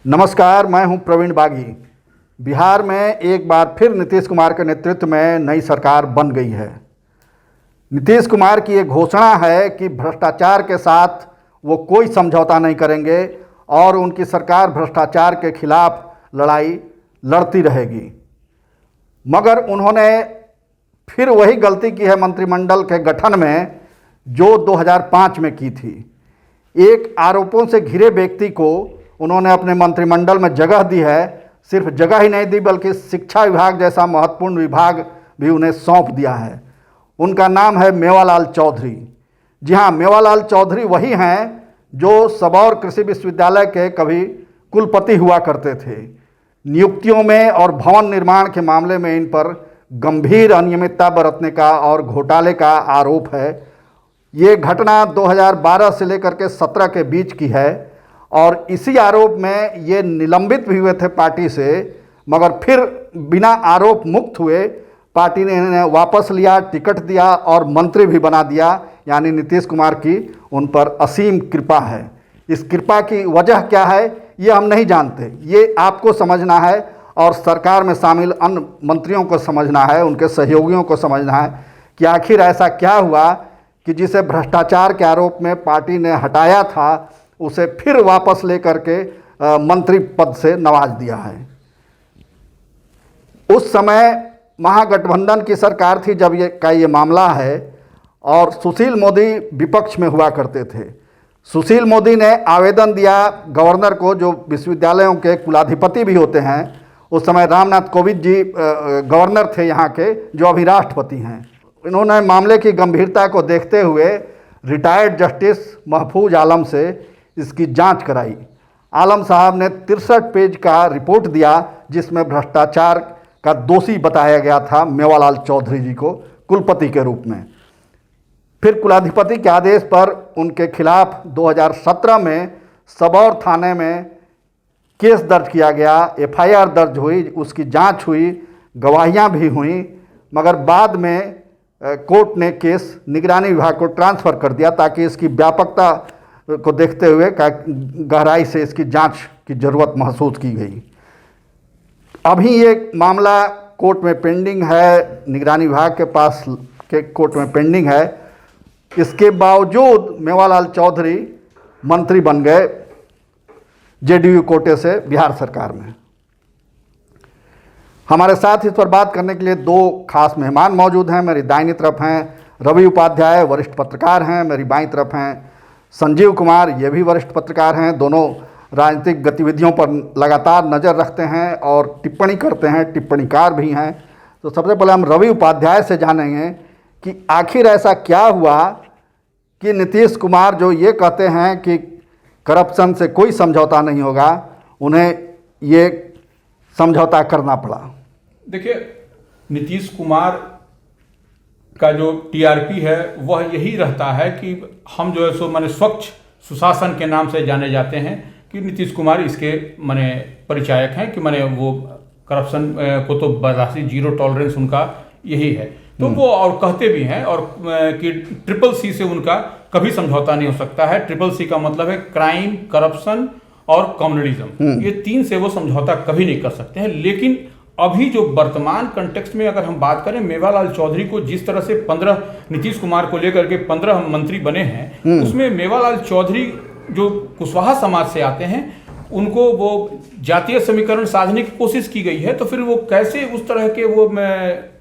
नमस्कार, मैं हूं प्रवीण बागी। बिहार में एक बार फिर नीतीश कुमार के नेतृत्व में नई सरकार बन गई है। नीतीश कुमार की ये घोषणा है कि भ्रष्टाचार के साथ वो कोई समझौता नहीं करेंगे और उनकी सरकार भ्रष्टाचार के खिलाफ लड़ाई लड़ती रहेगी। मगर उन्होंने फिर वही गलती की है मंत्रिमंडल के गठन में जो 2005 में की थी। एक आरोपों से घिरे व्यक्ति को उन्होंने अपने मंत्रिमंडल में जगह दी है। सिर्फ जगह ही नहीं दी बल्कि शिक्षा विभाग जैसा महत्वपूर्ण विभाग भी उन्हें सौंप दिया है। उनका नाम है मेवालाल चौधरी। जी हाँ, मेवालाल चौधरी वही हैं जो सबौर कृषि विश्वविद्यालय के कभी कुलपति हुआ करते थे। नियुक्तियों में और भवन निर्माण के मामले में इन पर गंभीर अनियमितता बरतने का और घोटाले का आरोप है। ये घटना 2012 से लेकर के 17 के बीच की है और इसी आरोप में ये निलंबित भी हुए थे पार्टी से, मगर फिर बिना आरोप मुक्त हुए पार्टी ने इन्हें वापस लिया, टिकट दिया और मंत्री भी बना दिया। यानी नीतीश कुमार की उन पर असीम कृपा है। इस कृपा की वजह क्या है ये हम नहीं जानते, ये आपको समझना है और सरकार में शामिल अन्य मंत्रियों को समझना है, उनके सहयोगियों को समझना है कि आखिर ऐसा क्या हुआ कि जिसे भ्रष्टाचार के आरोप में पार्टी ने हटाया था उसे फिर वापस लेकर के मंत्री पद से नवाज दिया है। उस समय महागठबंधन की सरकार थी जब ये मामला है और सुशील मोदी विपक्ष में हुआ करते थे। सुशील मोदी ने आवेदन दिया गवर्नर को, जो विश्वविद्यालयों के कुलाधिपति भी होते हैं। उस समय रामनाथ कोविंद जी गवर्नर थे यहाँ के, जो अभी राष्ट्रपति हैं। इन्होंने मामले की गंभीरता को देखते हुए रिटायर्ड जस्टिस महफूज आलम से इसकी जांच कराई। आलम साहब ने 63 पेज का रिपोर्ट दिया जिसमें भ्रष्टाचार का दोषी बताया गया था मेवालाल चौधरी जी को कुलपति के रूप में। फिर कुलाधिपति के आदेश पर उनके खिलाफ 2017 में सबौर थाने में केस दर्ज किया गया, एफआईआर दर्ज हुई, उसकी जांच हुई, गवाहियां भी हुई, मगर बाद में कोर्ट ने केस निगरानी विभाग को ट्रांसफ़र कर दिया ताकि इसकी व्यापकता को देखते हुए गहराई से इसकी जांच की ज़रूरत महसूस की गई। अभी ये मामला कोर्ट में पेंडिंग है, निगरानी विभाग के पास के कोर्ट में पेंडिंग है। इसके बावजूद मेवालाल चौधरी मंत्री बन गए जेडीयू कोटे से बिहार सरकार में। हमारे साथ इस पर बात करने के लिए दो खास मेहमान मौजूद हैं। मेरी दाहिनी तरफ हैं रवि उपाध्याय, वरिष्ठ पत्रकार हैं। मेरी बाईं तरफ हैं संजीव कुमार, ये भी वरिष्ठ पत्रकार हैं। दोनों राजनीतिक गतिविधियों पर लगातार नज़र रखते हैं और टिप्पणी करते हैं, टिप्पणीकार भी हैं। तो सबसे पहले हम रवि उपाध्याय से जानेंगे कि आखिर ऐसा क्या हुआ कि नीतीश कुमार जो ये कहते हैं कि करप्शन से कोई समझौता नहीं होगा, उन्हें ये समझौता करना पड़ा। देखिए, नीतीश कुमार का जो टीआरपी है वह यही रहता है कि हम जो है सो माने स्वच्छ सुशासन के नाम से जाने जाते हैं कि नीतीश कुमार इसके माने परिचायक हैं कि माने वो करप्शन को तो बर्दाश्त, जीरो टॉलरेंस उनका यही है। तो वो और कहते भी हैं और कि CCC से उनका कभी समझौता नहीं हो सकता है। CCC का मतलब है क्राइम, करप्शन और कम्युनलिज्म। ये तीन से वो समझौता कभी नहीं कर सकते हैं। लेकिन अभी जो वर्तमान कंटेक्स्ट में अगर हम बात करें, मेवालाल चौधरी को जिस तरह से 15 नीतीश कुमार को लेकर के 15 मंत्री बने हैं, उसमें मेवालाल चौधरी जो कुशवाहा समाज से आते हैं उनको वो जातीय समीकरण साधने की कोशिश की गई है। तो फिर वो कैसे उस तरह के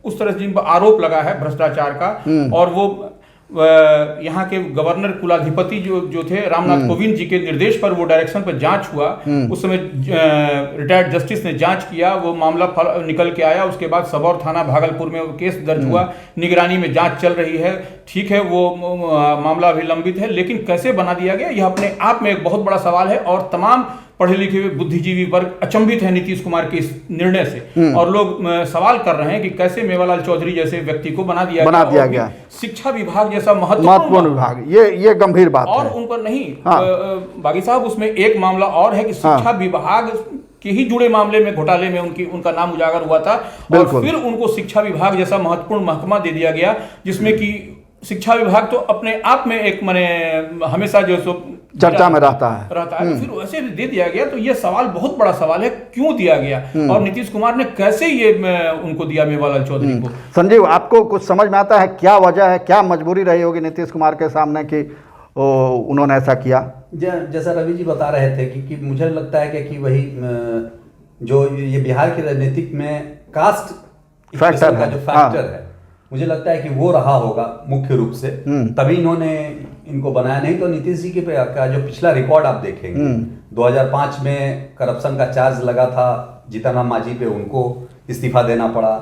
उस तरह से जिन पर आरोप लगा है भ्रष्टाचार का, और वो यहाँ के गवर्नर कुलाधिपति जो थे रामनाथ कोविंद जी के निर्देश पर वो डायरेक्शन पर जांच हुआ। उस समय रिटायर्ड जस्टिस ने जांच किया, वो मामला निकल के आया। उसके बाद सबौर थाना भागलपुर में वो केस दर्ज हुआ, निगरानी में जांच चल रही है। ठीक है, वो मामला अभी लंबित है, लेकिन कैसे बना दिया गया यह अपने आप में एक बहुत बड़ा सवाल है और तमाम पढ़े लिखे हुए बुद्धिजीवी वर्ग अचंभित है नीतीश कुमार के इस निर्णय से। और लोग सवाल कर रहे हैं कि कैसे मेवालाल चौधरी जैसे व्यक्ति को बना दिया गया। शिक्षा विभाग जैसा महत्वपूर्ण विभाग, ये गंभीर बात है। और उन पर नहीं, बागी साहब, उसमें एक मामला और है कि शिक्षा विभाग के ही जुड़े मामले में घोटाले में उनका नाम उजागर हुआ था और फिर उनको शिक्षा विभाग जैसा महत्वपूर्ण महकमा दे दिया गया, जिसमें कि शिक्षा विभाग तो अपने आप में एक माने हमेशा जो सो चर्चा में रहता है। तो फिर वैसे दे दिया गया, तो ये सवाल बहुत बड़ा सवाल है, क्यों दिया गया और नीतीश कुमार ने कैसे ये उनको दिया मेवालाल चौधरी को। संजीव, आपको कुछ समझ में आता है क्या वजह है, क्या मजबूरी रही होगी नीतीश कुमार के सामने कि उन्होंने ऐसा किया? जैसा रवि जी बता रहे थे कि मुझे लगता है कि वही जो ये बिहार की राजनीतिक में कास्ट फैक्टर का जो फैक्टर है, मुझे लगता है कि वो रहा होगा मुख्य रूप से, तभी इन्होंने इनको बनाया। नहीं तो नीतीश जी का जो पिछला रिकॉर्ड आप देखेंगे, 2005 में करप्शन का चार्ज लगा था जीतनराम मांझी पे, उनको इस्तीफा देना पड़ा,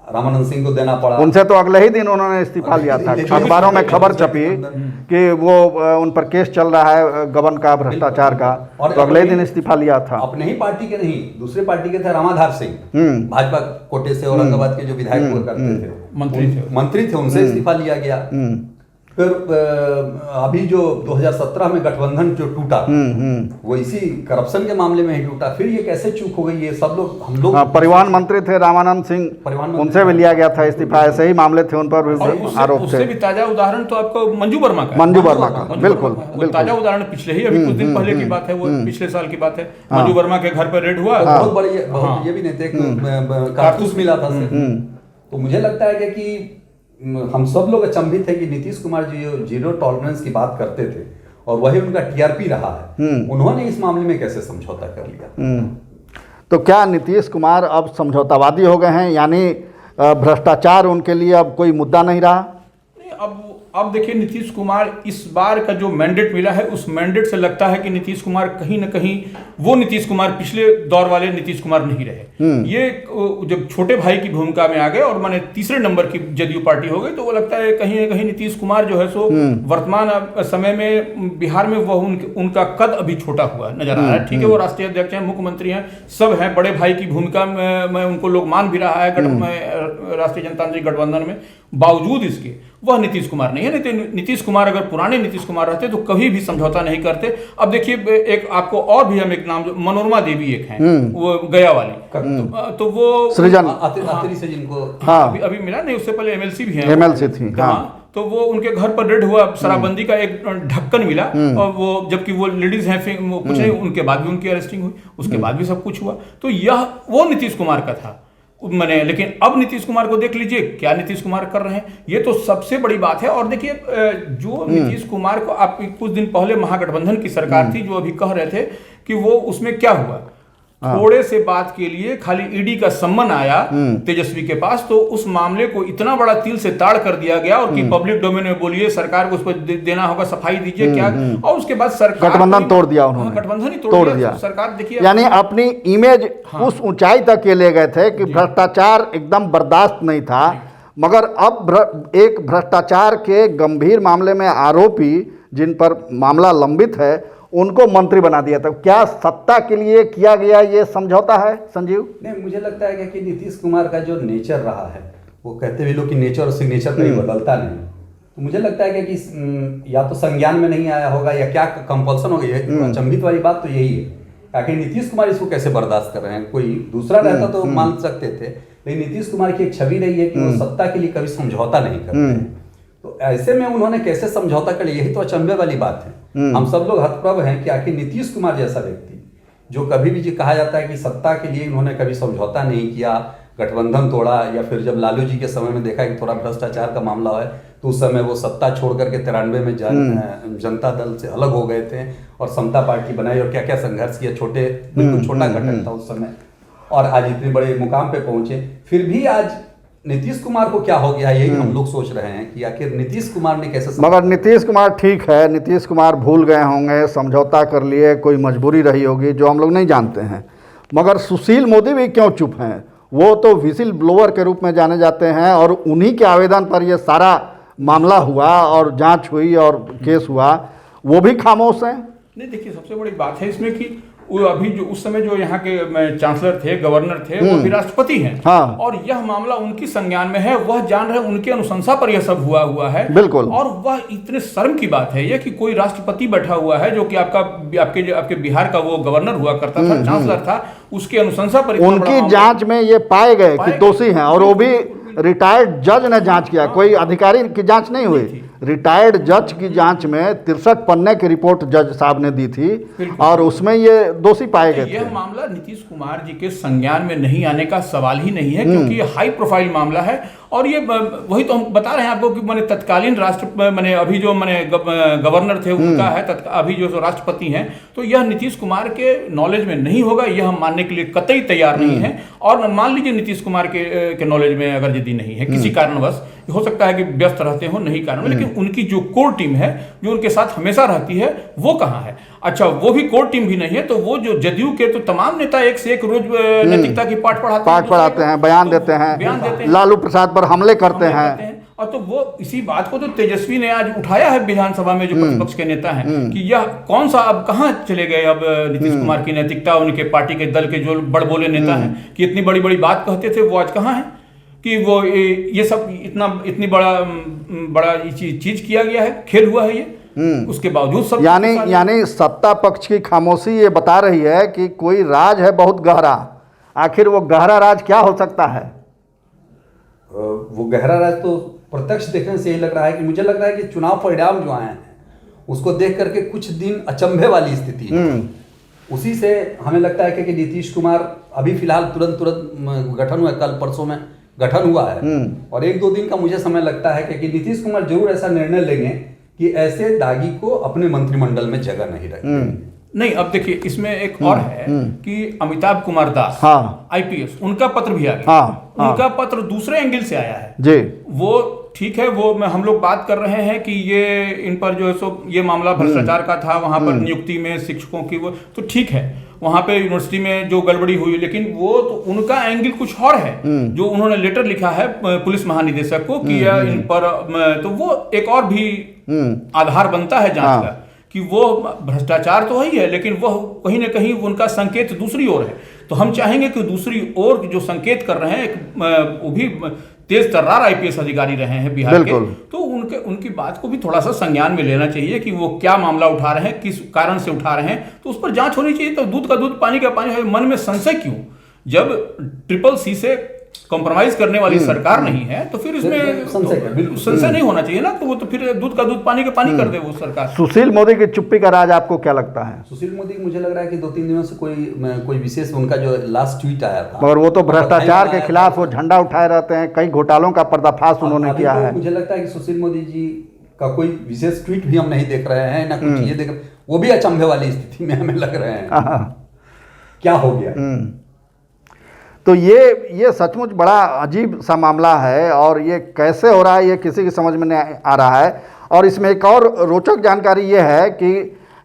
रामानंद सिंह को देना पड़ा। उनसे तो अगले ही दिन उन्होंने इस्तीफा लिया था। अखबारों में खबर छपी कि वो उन पर केस चल रहा है गबन का, भ्रष्टाचार का, तो अगले ही दिन इस्तीफा लिया था। अपने ही पार्टी के नहीं, दूसरे पार्टी के थे, रामाधार सिंह, भाजपा कोटे से औरंगाबाद के जो विधायक हुआ करते थे, मंत्री थे, उनसे इस्तीफा लिया गया। फिर अभी जो 2017 में गठबंधन जो टूटा, वो इसी करप्शन के मामले में ही टूटा। फिर ये कैसे चूक हो गई, ये सब लोग हम लोग परिवहन मंत्री थे रामानंद सिंह, उनसे भी लिया गया था इस्तीफा, ऐसे ही मामले थे उन पर भी आरोप थे। उससे भी ताजा उदाहरण तो आपको मंजू वर्मा का, बिल्कुल ताजा उदाहरण पिछले ही अभी कुछ दिन पहले की बात है, वो पिछले साल की बात है। मंजू वर्मा के घर पर रेड हुआ, बहुत बड़ी ये भी नहीं थे, कारतूस मिला था। तो मुझे लगता है कि हम सब लोग अचंभित है कि नीतीश कुमार जी जीरो टॉलरेंस की बात करते थे और वही उनका टीआरपी रहा है, उन्होंने इस मामले में कैसे समझौता कर लिया? तो क्या नीतीश कुमार अब समझौतावादी हो गए हैं, यानी भ्रष्टाचार उनके लिए अब कोई मुद्दा नहीं रहा? अब देखिए, नीतीश कुमार इस बार का जो मैंडेट मिला है, उस मैंडेट से लगता है कि नीतीश कुमार कहीं ना कहीं वो नीतीश कुमार पिछले दौर वाले नीतीश कुमार नहीं रहे। ये जब छोटे भाई की भूमिका में आ गए और माने तीसरे नंबर की जदयू पार्टी हो गई, तो वो लगता है कहीं ना कहीं नीतीश कुमार जो है सो वर्तमान समय में बिहार में वह उनका कद अभी छोटा हुआ नजर आ रहा है। ठीक है, वो राष्ट्रीय अध्यक्ष हैं, मुख्यमंत्री हैं, सब हैं, बड़े भाई की भूमिका में उनको लोग मान भी रहा है राष्ट्रीय जनतांत्रिक गठबंधन में, बावजूद इसके वह नीतीश कुमार नहीं है। नहीं तो नीतीश कुमार अगर पुराने नीतीश कुमार रहते तो कभी भी समझौता नहीं करते। अब देखिए, एक आपको और भी हम एक नाम, जो मनोरमा देवी एक हैं, वो गया वाली, तो वो सृजन से जिनको अभी मिला नहीं, उससे पहले एमएलसी भी है, एमएलसी थी, तो वो उनके घर पर रेड हुआ, शराबबंदी का एक ढक्कन मिला, और वो जबकि वो लेडीज हैं, कुछ नहीं, उनके बाद भी उनकी अरेस्टिंग हुई, उसके बाद भी सब कुछ हुआ। तो यह वो नीतीश कुमार का था मैंने। लेकिन अब नीतीश कुमार को देख लीजिए, क्या नीतीश कुमार कर रहे हैं, ये तो सबसे बड़ी बात है। और देखिए, जो नीतीश कुमार को आप कुछ दिन पहले महागठबंधन की सरकार थी, जो अभी कह रहे थे कि वो उसमें क्या हुआ, थोड़े से बात के लिए खाली ईडी का सम्मन आया तेजस्वी के पास, तो उस मामले को इतना बड़ा तिल से ताड़ कर दिया गया, और कि पब्लिक डोमेन में बोलिए, सरकार को उस पर देना होगा, सफाई दीजिए क्या, और उसके बाद सरकार गठबंधन तोड़ दिया उन्होंने, गठबंधन ही तोड़ दिया। सरकार देखिए, यानी अपनी इमेज उस ऊंचाई तक के ले गए थे कि भ्रष्टाचार एकदम बर्दाश्त नहीं था। मगर अब एक भ्रष्टाचार के गंभीर मामले में आरोपी, जिन पर मामला लंबित है, उनको मंत्री बना दिया था। क्या सत्ता के लिए किया गया ये समझौता है संजीव? नहीं, मुझे लगता है कि नीतीश कुमार का जो नेचर रहा है, वो कहते भी लोग कि नेचर और सिग्नेचर कहीं बदलता नहीं, तो मुझे लगता है कि या तो संज्ञान में नहीं आया होगा या क्या कंपल्सन हो गई। अचंभित वाली बात तो यही है, आखिर नीतीश कुमार इसको कैसे बर्दाश्त कर रहे हैं। कोई दूसरा रहता तो मान सकते थे, लेकिन नीतीश कुमार की एक छवि रही है कि वो सत्ता के लिए कभी समझौता नहीं करते। तो ऐसे में उन्होंने कैसे समझौता कर लिया, यही तो अचंभे वाली बात है। हम सब लोग हतप्रभ हैं कि आखिर नीतीश कुमार जैसा व्यक्ति, जो कभी भी कहा जाता है कि सत्ता के लिए उन्होंने कभी समझौता नहीं किया, गठबंधन तोड़ा, या फिर जब लालू जी के समय में देखा कि थोड़ा भ्रष्टाचार का मामला है, तो उस समय वो सत्ता छोड़ करके 93 में जनता दल से अलग हो गए थे और समता पार्टी बनाई, और क्या क्या संघर्ष किया, बिल्कुल छोटा घटक था उस समय, और आज इतने बड़े मुकाम पे पहुंचे। फिर भी आज नीतीश कुमार को क्या हो गया, यही हम लोग सोच रहे हैं कि आखिर नीतीश कुमार ने कैसे। मगर नीतीश कुमार ठीक है, नीतीश कुमार भूल गए होंगे, समझौता कर लिए, कोई मजबूरी रही होगी जो हम लोग नहीं जानते हैं। मगर सुशील मोदी भी क्यों चुप हैं? वो तो विसिल ब्लोअर के रूप में जाने जाते हैं, और उन्हीं के आवेदन पर ये सारा मामला हुआ और जांच हुई और केस हुआ, वो भी खामोश हैं। नहीं, देखिए, सबसे बड़ी बात है इसमें कि वो अभी जो उस समय जो यहाँ के चांसलर थे, गवर्नर थे, वो भी राष्ट्रपति हैं। हाँ। और यह मामला उनकी संज्ञान में है, वह जान रहे, उनके अनुशंसा पर यह सब हुआ है। बिल्कुल। और वह इतने शर्म की बात है ये कि कोई राष्ट्रपति बैठा हुआ है, जो कि आपके बिहार का वो गवर्नर हुआ करता था, चांसलर था, उसकी अनुशंसा पर उनकी जांच में ये पाए गए कि दोषी हैं, और वो भी रिटायर्ड जज ने जांच किया, कोई अधिकारी की जांच नहीं हुई। रिटायर्ड जज की जांच में 63 पन्ने की रिपोर्ट जज साहब ने दी थी बिल्कुल। और उसमें ये दोषी पाए गए यह थे। मामला नीतीश कुमार जी के संज्ञान में नहीं आने का सवाल ही नहीं है, क्योंकि ये हाई प्रोफाइल मामला है। और ये वही तो हम बता रहे हैं आपको कि मैंने तत्कालीन अभी जो गवर्नर थे उनका है, अभी जो राष्ट्रपति हैं, तो यह नीतीश कुमार के नॉलेज में नहीं होगा, यह हम मानने के लिए कतई तैयार नहीं है। और मान लीजिए नीतीश कुमार के नॉलेज में अगर यदि नहीं है किसी कारणवश, हो सकता है कि व्यस्त रहते हो, नहीं कारण, लेकिन उनकी जो कोर टीम है जो उनके साथ हमेशा रहती है वो कहाँ है? अच्छा, वो भी कोर टीम भी नहीं है, तो वो जो जदयू के तो तमाम नेता एक से एक रोज नैतिकता की पाठ पढ़ाते हैं, बयान देते हैं, लालू प्रसाद पर हमले करते हैं। और तो वो इसी बात को तो तेजस्वी ने आज उठाया है विधानसभा में, जो प्रतिपक्ष के नेता हैं, कि यह कौन सा अब कहां चले गए अब नीतीश कुमार की नैतिकता, उनके पार्टी के दल के जो बड़बोले नेता हैं कि इतनी बड़ी बड़ी बात कहते थे, वो आज कहां है कि वो ये सब इतनी बड़ा चीज किया गया है, खेल हुआ है ये, उसके बावजूद सब यानी सत्ता पक्ष की खामोशी ये बता रही है कि कोई राज है बहुत गहरा। आखिर वो गहरा राज क्या हो सकता है? वो गहरा राज तो प्रत्यक्ष देखने से यही लग रहा है कि मुझे लग रहा है कि चुनाव परिणाम जो आए हैं उसको देख करके कुछ दिन अचंभे वाली स्थिति है। उसी से हमें लगता है कि नीतीश कुमार अभी फिलहाल तुरंत गठन हुआ, कल परसों में गठन हुआ है, और 1-2 दिन का मुझे समय लगता है कि नीतीश कुमार जरूर ऐसा निर्णय लेंगे कि ऐसे दागी को अपने मंत्रिमंडल में जगह नहीं रखेंगे। नहीं, अब देखिए इसमें एक और है कि अमिताभ कुमार दास, आईपीएस, उनका पत्र भी आ गया। उनका पत्र दूसरे एंगल से आया है जी। वो ठीक है, वो हम लोग बात कर रहे हैं कि ये इन पर जो है सो ये मामला भ्रष्टाचार का था, वहां पर नियुक्ति में शिक्षकों की, वो तो ठीक है, वहां पे यूनिवर्सिटी में जो गड़बड़ी हुई, लेकिन वो तो उनका एंगल कुछ और है। जो उन्होंने लेटर लिखा है पुलिस महानिदेशक को कि इन पर, तो वो एक और भी आधार बनता है जांच का कि वो भ्रष्टाचार तो ही है, लेकिन वह कहीं ना कहीं उनका संकेत दूसरी ओर है। तो हम चाहेंगे कि दूसरी ओर जो संकेत कर रहे हैं, एक वो भी तेज तर्रार आईपीएस अधिकारी रहे हैं बिहार के, तो उनकी बात को भी थोड़ा सा संज्ञान में लेना चाहिए कि वो क्या मामला उठा रहे हैं, किस कारण से उठा रहे हैं, तो उस पर जांच होनी चाहिए। तो दूध का दूध पानी का पानी है, मन में संशय क्यों? जब CCC से कॉम्प्रोमाइज करने वाली सरकार नहीं है तो फिर इसमें संशय नहीं होना चाहिए ना, तो वो तो फिर दूध का दूध पानी का पानी कर दे वो सरकार। सुशील मोदी की चुप्पी का राज आपको क्या लगता है? सुशील मोदी मुझे लग रहा है कि 2-3 दिनों से कोई विशेष उनका जो लास्ट ट्वीट आया था, और वो तो भ्रष्टाचार के खिलाफ वो झंडा उठाए रहते हैं, कई घोटालों का पर्दाफाश उन्होंने किया है। मुझे लगता है कि सुशील मोदी जी का कोई विशेष ट्वीट भी हम नहीं देख रहे हैं, ना कुछ ये देख रहे, वो भी अचंभे वाली स्थिति में हमें लग रहे हैं। क्या हो गया? तो ये सचमुच बड़ा अजीब सा मामला है, और ये कैसे हो रहा है ये किसी की समझ में नहीं आ रहा है। और इसमें एक और रोचक जानकारी ये है कि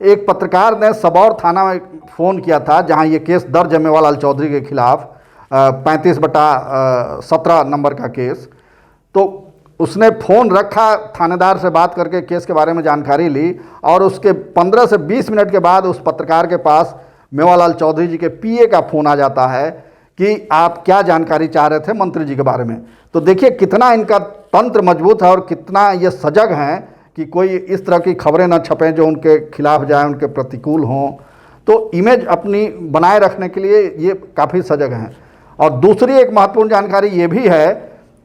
एक पत्रकार ने सबौर थाना में फ़ोन किया था, जहां ये केस दर्ज है मेवालाल चौधरी के खिलाफ, 35/17 नंबर का केस। तो उसने फ़ोन रखा, थानेदार से बात करके केस के बारे में जानकारी ली, और उसके 15 से 20 मिनट के बाद उस पत्रकार के पास मेवालाल चौधरी जी के पीए का फ़ोन आ जाता है कि आप क्या जानकारी चाह रहे थे मंत्री जी के बारे में। तो देखिए कितना इनका तंत्र मजबूत है और कितना ये सजग हैं कि कोई इस तरह की खबरें न छपें जो उनके खिलाफ जाएं, उनके प्रतिकूल हों। तो इमेज अपनी बनाए रखने के लिए ये काफ़ी सजग हैं। और दूसरी एक महत्वपूर्ण जानकारी ये भी है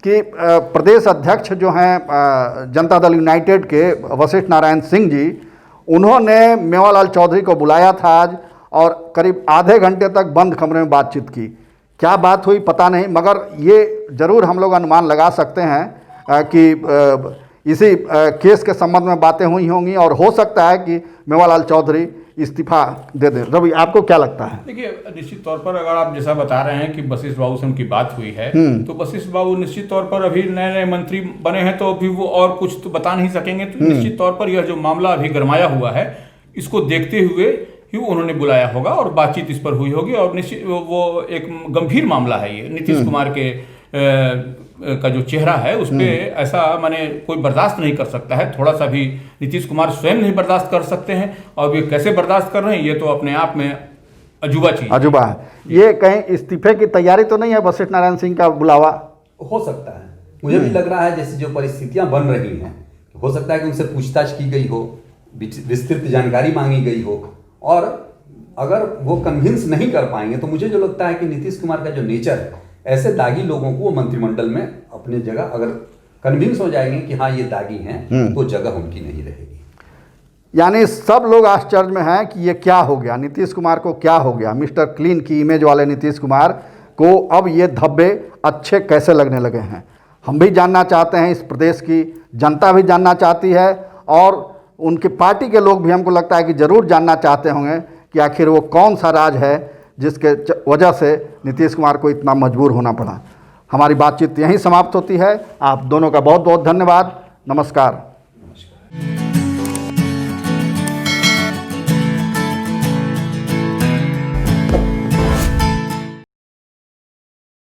कि प्रदेश अध्यक्ष जो हैं जनता दल यूनाइटेड के वशिष्ठ नारायण सिंह जी, उन्होंने मेवालाल चौधरी को बुलाया था आज, और करीब आधे घंटे तक बंद कमरे में बातचीत की। क्या बात हुई पता नहीं, मगर ये ज़रूर हम लोग अनुमान लगा सकते हैं कि इसी केस के संबंध में बातें हुई होंगी, और हो सकता है कि मेवालाल चौधरी इस्तीफा दे दें। रवि, आपको क्या लगता है? देखिए, निश्चित तौर पर अगर आप जैसा बता रहे हैं कि वशिष्ठ बाबू से उनकी बात हुई है, तो वशिष्ठ बाबू निश्चित तौर पर अभी नए नए मंत्री बने हैं, तो अभी वो और कुछ तो बता नहीं सकेंगे। तो निश्चित तौर पर यह जो मामला अभी गरमाया हुआ है, इसको देखते हुए ही उन्होंने बुलाया होगा और बातचीत इस पर हुई होगी। और निश्चित वो एक गंभीर मामला है ये, नीतीश कुमार के का जो चेहरा है उस पर ऐसा माने कोई बर्दाश्त नहीं कर सकता है, थोड़ा सा भी नीतीश कुमार स्वयं नहीं बर्दाश्त कर सकते हैं। और ये कैसे बर्दाश्त कर रहे हैं, ये तो अपने आप में अजूबा चीज, अजूबा है। ये कहीं इस्तीफे की तैयारी तो नहीं है वशिष्ठ नारायण सिंह का बुलावा? हो सकता है, मुझे भी लग रहा है जैसे जो परिस्थितियां बन रही हैं, हो सकता है कि उनसे पूछताछ की गई हो, विस्तृत जानकारी मांगी गई हो, और अगर वो कन्विंस नहीं कर पाएंगे तो मुझे जो लगता है कि नीतीश कुमार का जो नेचर है, ऐसे दागी लोगों को वो मंत्रिमंडल में अपनी जगह अगर कन्विंस हो जाएंगे कि हाँ ये दागी हैं, तो जगह उनकी नहीं रहेगी। यानी सब लोग आश्चर्य में हैं कि ये क्या हो गया, नीतीश कुमार को क्या हो गया। मिस्टर क्लीन की इमेज वाले नीतीश कुमार को अब ये धब्बे अच्छे कैसे लगने लगे हैं। हम भी जानना चाहते हैं, इस प्रदेश की जनता भी जानना चाहती है, और उनकी पार्टी के लोग भी हमको लगता है कि ज़रूर जानना चाहते होंगे कि आखिर वो कौन सा राज है जिसके वजह से नीतीश कुमार को इतना मजबूर होना पड़ा। हमारी बातचीत यहीं समाप्त होती है। आप दोनों का बहुत बहुत धन्यवाद। नमस्कार।